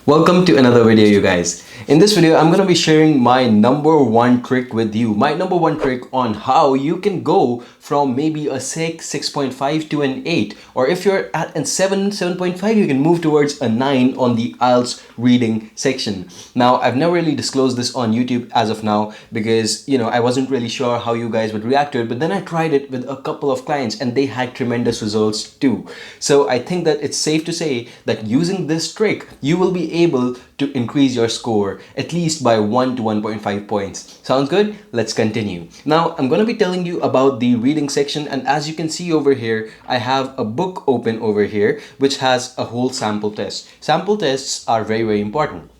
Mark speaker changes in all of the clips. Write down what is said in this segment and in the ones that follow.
Speaker 1: Welcome to another video, you guys. In this video, I'm going to be sharing my number one trick with you. My number one trick on how you can go from maybe a 6, 6.5 to an 8. Or if you're at a 7, 7.5, you can move towards a 9 on the IELTS reading section. Now, I've never really disclosed this on YouTube as of now because, I wasn't really sure how you guys would react to it. But then I tried it with a couple of clients and they had tremendous results too. So I think that it's safe to say that using this trick, you will be able to increase your score at least by 1 to 1.5 points. Sounds good? Let's continue. Now, I'm going to be telling you about the reading section, and as you can see over here, I have a book open over here which has a whole sample test. Sample tests are very, very important.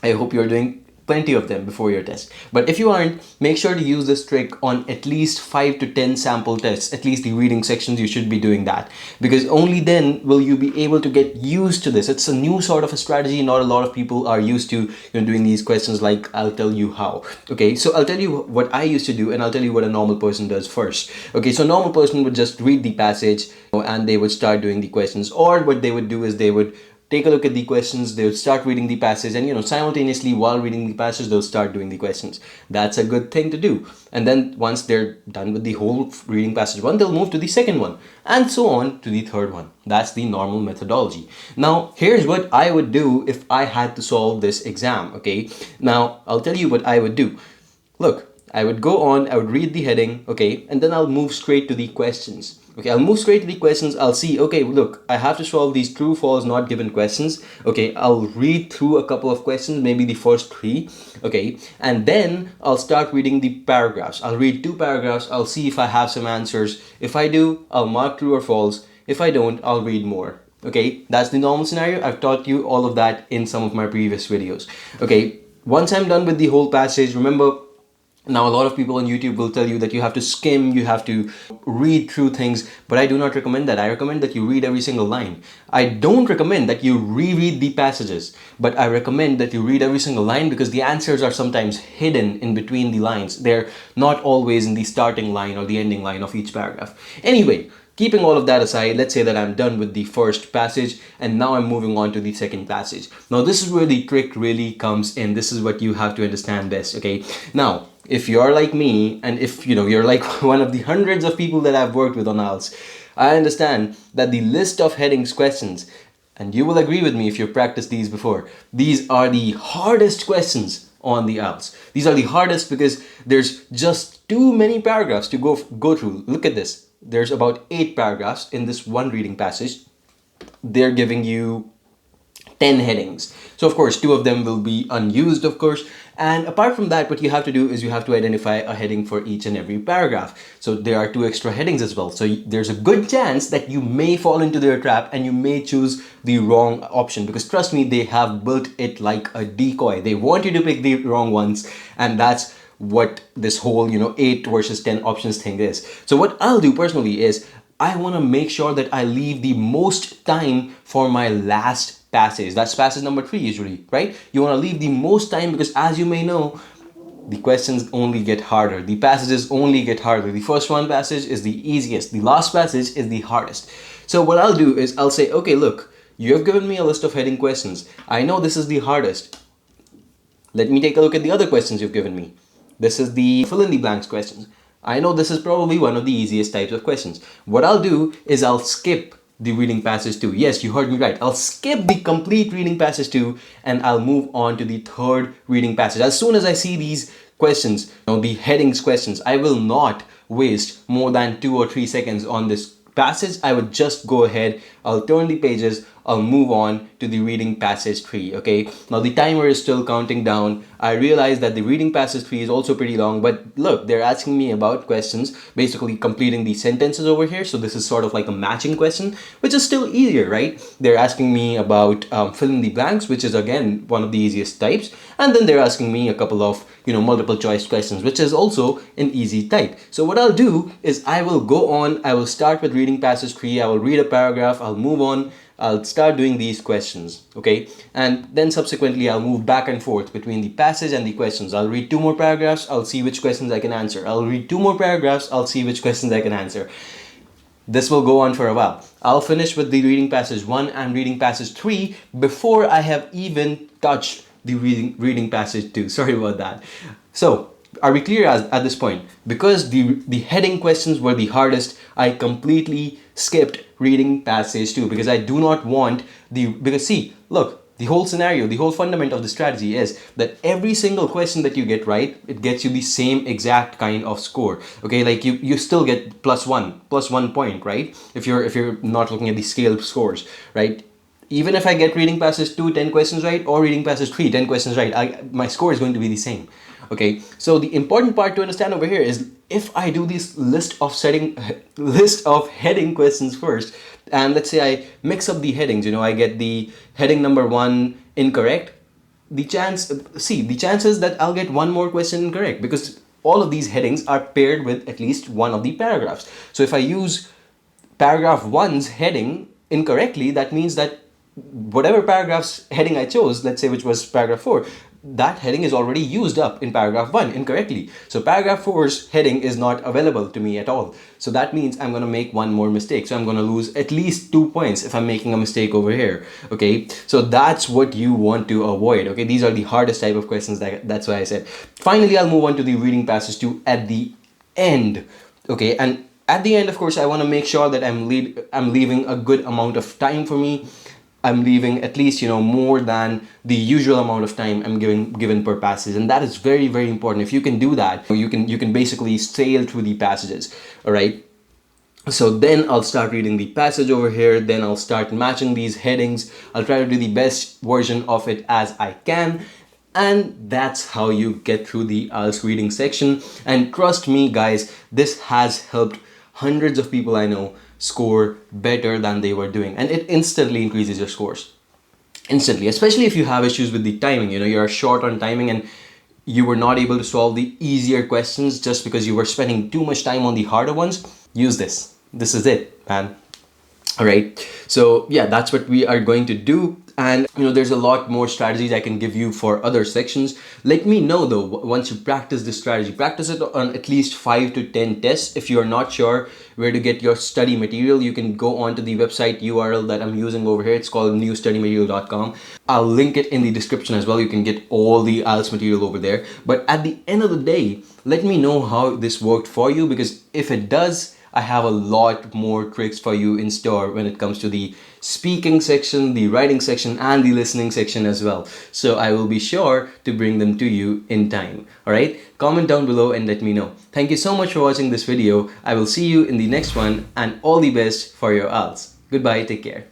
Speaker 1: I hope you're doing plenty of them before your test. But if you aren't, make sure to use this trick on at least 5 to 10 sample tests, at least the reading sections. You should be doing that because only then will you be able to get used to this. It's a new sort of a strategy. Not a lot of people are used to doing these questions like I'll tell you how. Okay, so I'll tell you what I used to do and I'll tell you what a normal person does first. Okay, so a normal person would just read the passage and they would start doing the questions, or what they would do is they would take a look at the questions, they would start reading the passage, and simultaneously while reading the passage they'll start doing the questions. That's a good thing to do. And then once they're done with the whole reading passage one, they'll move to the second one and so on to the third one. That's the normal methodology. Now here's what I would do if I had to solve this exam. Okay, now I'll tell you what I would do. Look, I would go on, I would read the heading, okay, and then I'll move straight to the questions. Okay, I'll move straight to the questions. I'll see, okay, look, I have to solve these true, false, not given questions. Okay, I'll read through a couple of questions, maybe the first 3. Okay, and then I'll start reading the paragraphs. I'll read 2 paragraphs. I'll see if I have some answers. If I do, I'll mark true or false. If I don't, I'll read more. Okay, that's the normal scenario. I've taught you all of that in some of my previous videos. Okay, once I'm done with the whole passage, remember, now, a lot of people on YouTube will tell you that you have to skim, you have to read through things, but I do not recommend that. I recommend that you read every single line. I don't recommend that you reread the passages, but I recommend that you read every single line because the answers are sometimes hidden in between the lines. They're not always in the starting line or the ending line of each paragraph. Anyway, keeping all of that aside, let's say that I'm done with the first passage and now I'm moving on to the second passage. Now, this is where the trick really comes in. This is what you have to understand best, okay? Now, if you're like me and if you're like one of the hundreds of people that I've worked with on IELTS, I understand that the list of headings questions, and you will agree with me if you've practiced these before, these are the hardest questions on the IELTS. These are the hardest because there's just too many paragraphs to go through. Look at this. There's about 8 paragraphs in this one reading passage. They're giving you 10 headings. So of course, 2 of them will be unused, of course. And apart from that, what you have to do is you have to identify a heading for each and every paragraph. So there are 2 extra headings as well. So there's a good chance that you may fall into their trap and you may choose the wrong option, because trust me, they have built it like a decoy. They want you to pick the wrong ones, and that's what this whole 8 versus 10 options thing is. So what I'll do personally is I want to make sure that I leave the most time for my last passage. That's passage number 3 usually, right? You want to leave the most time because, as you may know, the questions only get harder. The passages only get harder. The first one passage is the easiest. The last passage is the hardest. So what I'll do is I'll say, okay, look, you have given me a list of heading questions. I know this is the hardest. Let me take a look at the other questions you've given me. This is the fill in the blanks questions. I know this is probably one of the easiest types of questions. What I'll do is I'll skip the reading passage 2. Yes, you heard me right. I'll skip the complete reading passage 2 and I'll move on to the third reading passage. As soon as I see these questions, the headings questions, I will not waste more than 2 or 3 seconds on this passage. I would just go ahead, I'll turn the pages, I'll move on to the reading passage 3. Okay, now the timer is still counting down. I realize that the reading passage 3 is also pretty long, but look, they're asking me about questions, basically completing the sentences over here. So this is sort of like a matching question, which is still easier, right? They're asking me about fill in the blanks, which is again one of the easiest types, and then they're asking me a couple of multiple choice questions, which is also an easy type. So what I'll do is I will go on, I will start with reading passage 3, I will read a paragraph, I'll move on, I'll start doing these questions, okay? And then subsequently, I'll move back and forth between the passage and the questions. I'll read 2 more paragraphs, I'll see which questions I can answer. I'll read 2 more paragraphs, I'll see which questions I can answer. This will go on for a while. I'll finish with the reading passage 1 and reading passage 3 before I have even touched the reading passage 2. Sorry about that. So, are we clear at this point? Because the heading questions were the hardest, I completely skipped reading passage 2 because I do not want because see, look, the whole scenario, the whole fundament of the strategy is that every single question that you get right, it gets you the same exact kind of score. Okay, like you still get plus one point, right? If you're not looking at the scaled scores, right? Even if I get reading passage 2 10 questions right, or reading passage 3 10 questions right, my score is going to be the same. Okay, so the important part to understand over here is if I do this list of heading questions first, and let's say I mix up the headings, I get the heading number 1 incorrect, the chances that I'll get one more question incorrect, because all of these headings are paired with at least one of the paragraphs. So if I use paragraph 1's heading incorrectly, that means that whatever paragraph's heading I chose, let's say which was paragraph 4, that heading is already used up in paragraph 1 incorrectly. So paragraph 4's heading is not available to me at all. So that means I'm going to make one more mistake. So I'm going to lose at least 2 points if I'm making a mistake over here. Okay, so that's what you want to avoid. Okay, these are the hardest type of questions. That's why I said. Finally, I'll move on to the reading passage 2 at the end. Okay, and at the end, of course, I want to make sure that I'm leaving a good amount of time for me. I'm leaving at least more than the usual amount of time I'm given per passage, and that is very, very important. If you can do that, you can basically sail through the passages. All right. So then I'll start reading the passage over here. Then I'll start matching these headings. I'll try to do the best version of it as I can. And that's how you get through the IELTS reading section. And trust me, guys, this has helped hundreds of people I know score better than they were doing. And it instantly increases your scores. Instantly. Especially if you have issues with the timing. You're short on timing and you were not able to solve the easier questions just because you were spending too much time on the harder ones. Use this. This is it, man. All right, so yeah, that's what we are going to do. And there's a lot more strategies I can give you for other sections. Let me know though, once you practice this strategy, practice it on at least 5 to 10 tests. If you're not sure where to get your study material, you can go onto the website URL that I'm using over here. It's called newstudymaterial.com. I'll link it in the description as well. You can get all the IELTS material over there. But at the end of the day, let me know how this worked for you, because if it does, I have a lot more tricks for you in store when it comes to the speaking section, the writing section, and the listening section as well. So I will be sure to bring them to you in time. All right, comment down below and let me know. Thank you so much for watching this video. I will see you in the next one, and all the best for your IELTS. Goodbye, take care.